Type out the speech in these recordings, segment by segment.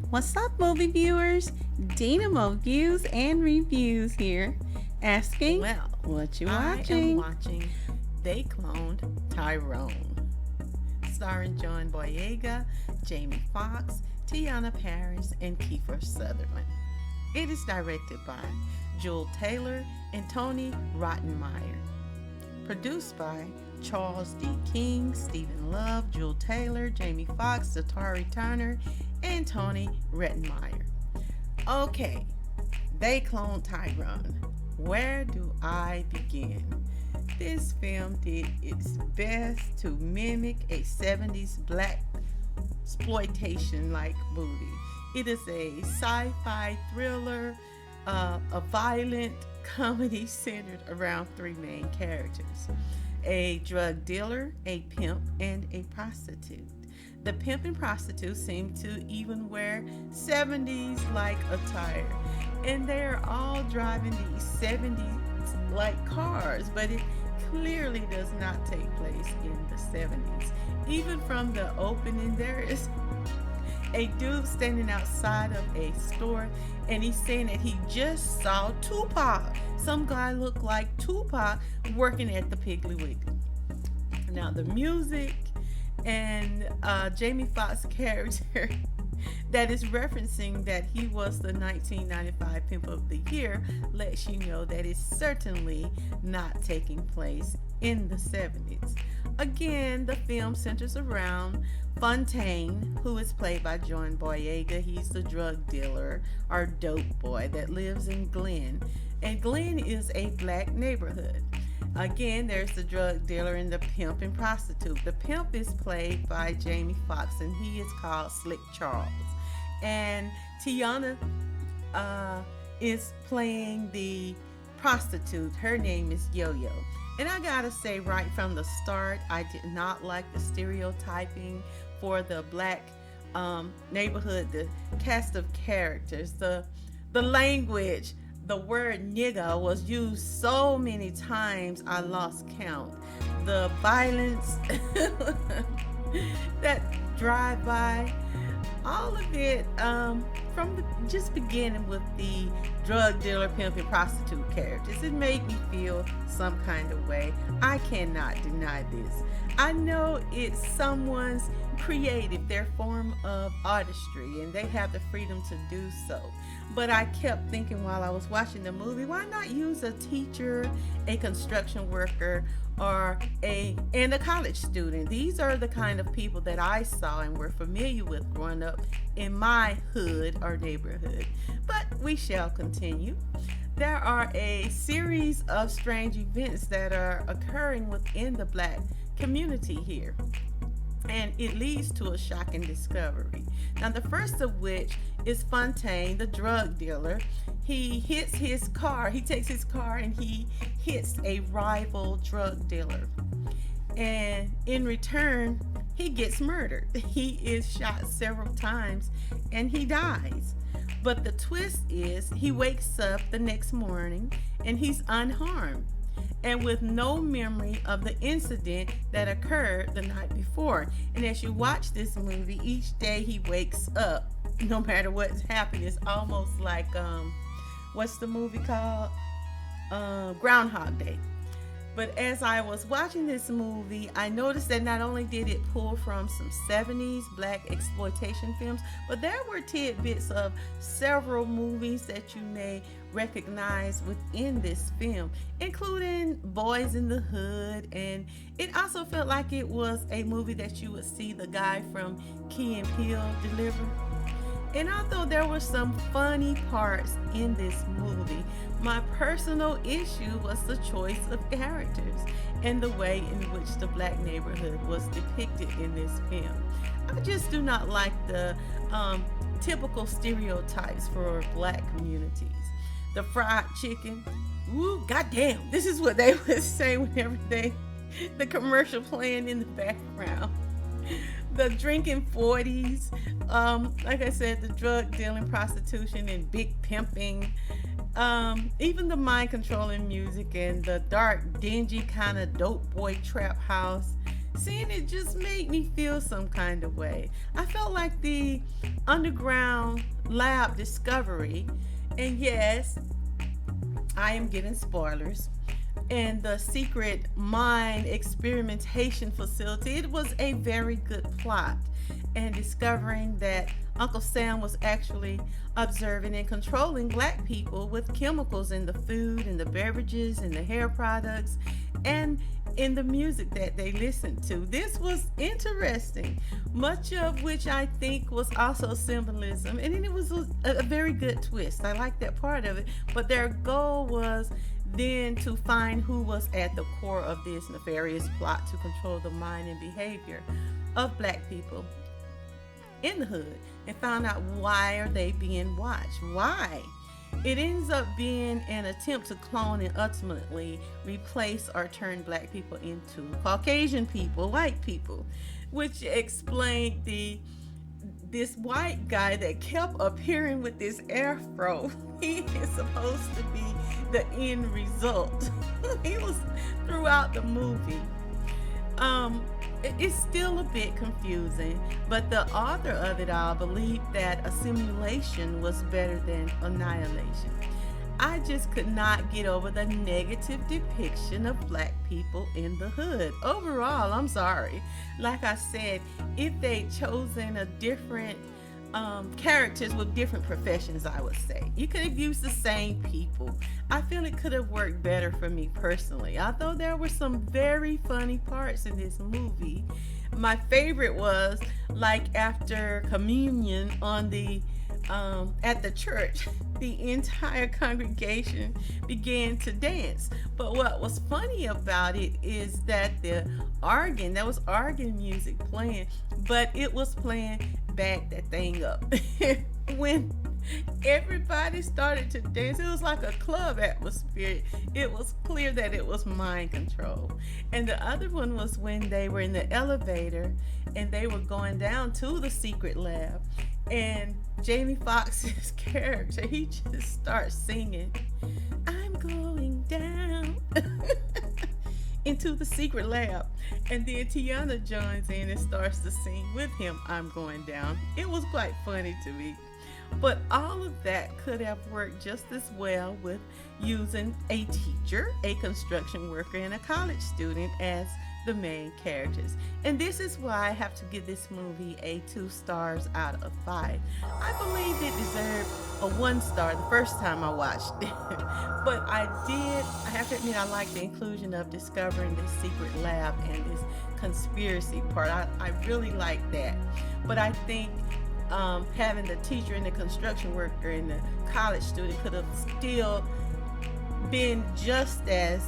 What's up, movie viewers? Dena Views and Reviews here, asking Well, what you I am watching. watching They Cloned Tyrone, starring John Boyega, Jamie Foxx, Teanna Parris, and Kiefer Sutherland. It is directed by Joel Taylor and Tony Rottenmeier. Produced by Charles D. King, Stephen Love, Joel Taylor, Jamie Foxx, Zatari Turner, and Tony Rettenmeyer. Okay, They Cloned Tyrone. Where do I begin? This film did its best to mimic a 70s black exploitation like movie. It is a sci-fi thriller, a violent comedy centered around three main characters: a drug dealer, a pimp, and a prostitute. The pimp and prostitute seem to even wear 70s like attire, and they're all driving these 70s like cars, but it clearly does not take place in the 70s. Even from the opening, there is a dude standing outside of a store, and he's saying that he just saw Tupac. Some guy looked like Tupac working at the Piggly Wiggly. Now the music and Jamie Foxx character that is referencing that he was the 1995 Pimp of the Year lets you know that it's certainly not taking place in the 70s. Again, the film centers around Fontaine, who is played by John Boyega. He's the drug dealer or dope boy that lives in Glen. And Glen is a black neighborhood. Again, there's the drug dealer and the pimp and prostitute. The pimp is played by Jamie Foxx, and he is called Slick Charles. And Teanna is playing the prostitute. Her name is Yo-Yo. And I gotta say, right from the start, I did not like the stereotyping for the black neighborhood, the cast of characters, the language. The word nigga was used so many times I lost count. The violence, that drive by, all of it, from just beginning with the drug dealer, pimp, and prostitute characters, it made me feel some kind of way. I cannot deny this. I know it's someone's creative, their form of artistry, and they have the freedom to do so. But I kept thinking while I was watching the movie, why not use a teacher, a construction worker, or a college student? These are the kind of people that I saw and were familiar with growing up in my hood or neighborhood. But we shall continue. There are a series of strange events that are occurring within the black community here, and it leads to a shocking discovery. Now, the first of which is Fontaine, the drug dealer. He hits his car. He takes his car and he hits a rival drug dealer. And in return, he gets murdered. He is shot several times and he dies. But the twist is he wakes up the next morning and he's unharmed and with no memory of the incident that occurred the night before. And as you watch this movie, each day he wakes up, no matter what's happened, it's almost like what's the movie called? Groundhog Day. But as I was watching this movie, I noticed that not only did it pull from some 70s black exploitation films, but there were tidbits of several movies that you may recognize within this film, including Boys in the Hood. And it also felt like it was a movie that you would see the guy from Key and Peele deliver. And although there were some funny parts in this movie, my personal issue was the choice of characters and the way in which the black neighborhood was depicted in this film. I just do not like the typical stereotypes for black communities. The fried chicken, ooh, goddamn, this is what they would say whenever the commercial playing in the background. The drinking 40s, like I said, the drug dealing, prostitution, and big pimping, even the mind controlling music and the dark, dingy kind of dope boy trap house seeing it just made me feel some kind of way. I felt like the underground lab discovery, and yes, I am giving spoilers, and the secret mine experimentation facility, it was a very good plot. And discovering that Uncle Sam was actually observing and controlling black people with chemicals in the food and the beverages and the hair products and in the music that they listened to. This was interesting, much of which I think was also symbolism, and it was a very good twist. I like that part of it, but their goal was then to find who was at the core of this nefarious plot to control the mind and behavior of black people in the hood, and found out why are they being watched. Why? It ends up being an attempt to clone and ultimately replace or turn black people into Caucasian people, white people, which explained this white guy that kept appearing with this afro. He is supposed to be the end result. He was throughout the movie. It's still a bit confusing, but the author of it all believed that assimilation was better than annihilation. I just could not get over the negative depiction of black people in the hood. Overall, I'm sorry. Like I said, if they'd chosen a different characters with different professions, I would say. You could have used the same people. I feel it could have worked better for me personally. Although there were some very funny parts in this movie. My favorite was like after communion on the at the church, the entire congregation began to dance. But what was funny about it is that there was organ music playing, but it was playing back that thing up. When everybody started to dance, it was like a club atmosphere. It was clear that it was mind control. And the other one was when they were in the elevator and they were going down to the secret lab, and Jamie Foxx's character, he just starts singing, "I'm going down," into the secret lab. And then Teanna joins in and starts to sing with him, "I'm going down." It was quite funny to me. But all of that could have worked just as well with using a teacher, a construction worker, and a college student as the main characters. And this is why I have to give this movie a 2 stars out of 5. I believe it deserved a 1 star the first time I watched it. But I have to admit, I like the inclusion of discovering this secret lab and this conspiracy part. I really like that. But I think having the teacher and the construction worker and the college student could have still been just as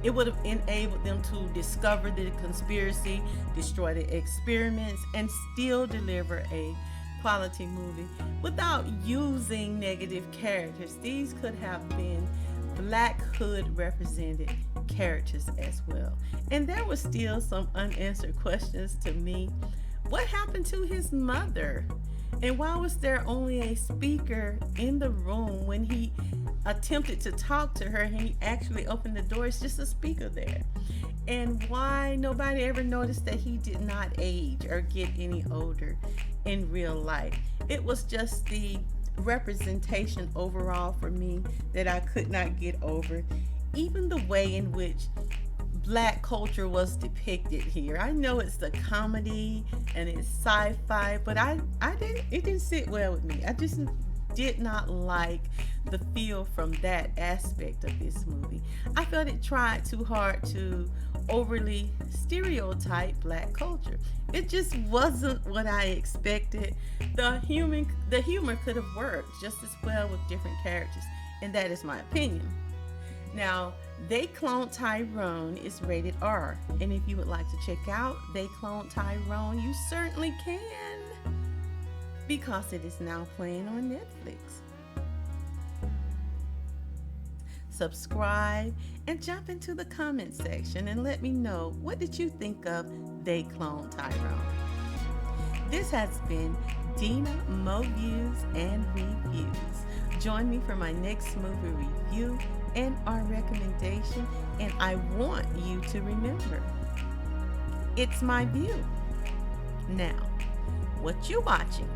it would have enabled them to discover the conspiracy, destroy the experiments, and still deliver a quality movie without using negative characters. These could have been black hood represented characters as well. And there were still some unanswered questions to me. What happened to his mother? And why was there only a speaker in the room when he attempted to talk to her and he actually opened the door? It's just a speaker there. And why nobody ever noticed that he did not age or get any older in real life? It was just the representation overall for me that I could not get over. Even the way in which black culture was depicted here. I know it's the comedy and it's sci-fi, but it didn't sit well with me. I just did not like the feel from that aspect of this movie. I felt it tried too hard to overly stereotype black culture. It just wasn't what I expected. The humor could have worked just as well with different characters, and that is my opinion. Now, They Cloned Tyrone is rated R, and if you would like to check out They Cloned Tyrone, you certainly can, because it is now playing on Netflix. Subscribe and jump into the comment section and let me know, what did you think of They Cloned Tyrone? This has been Dena Mo Views and Reviews. Join me for my next movie review and our recommendation, and I want you to remember, It's my view. Now, what you watching?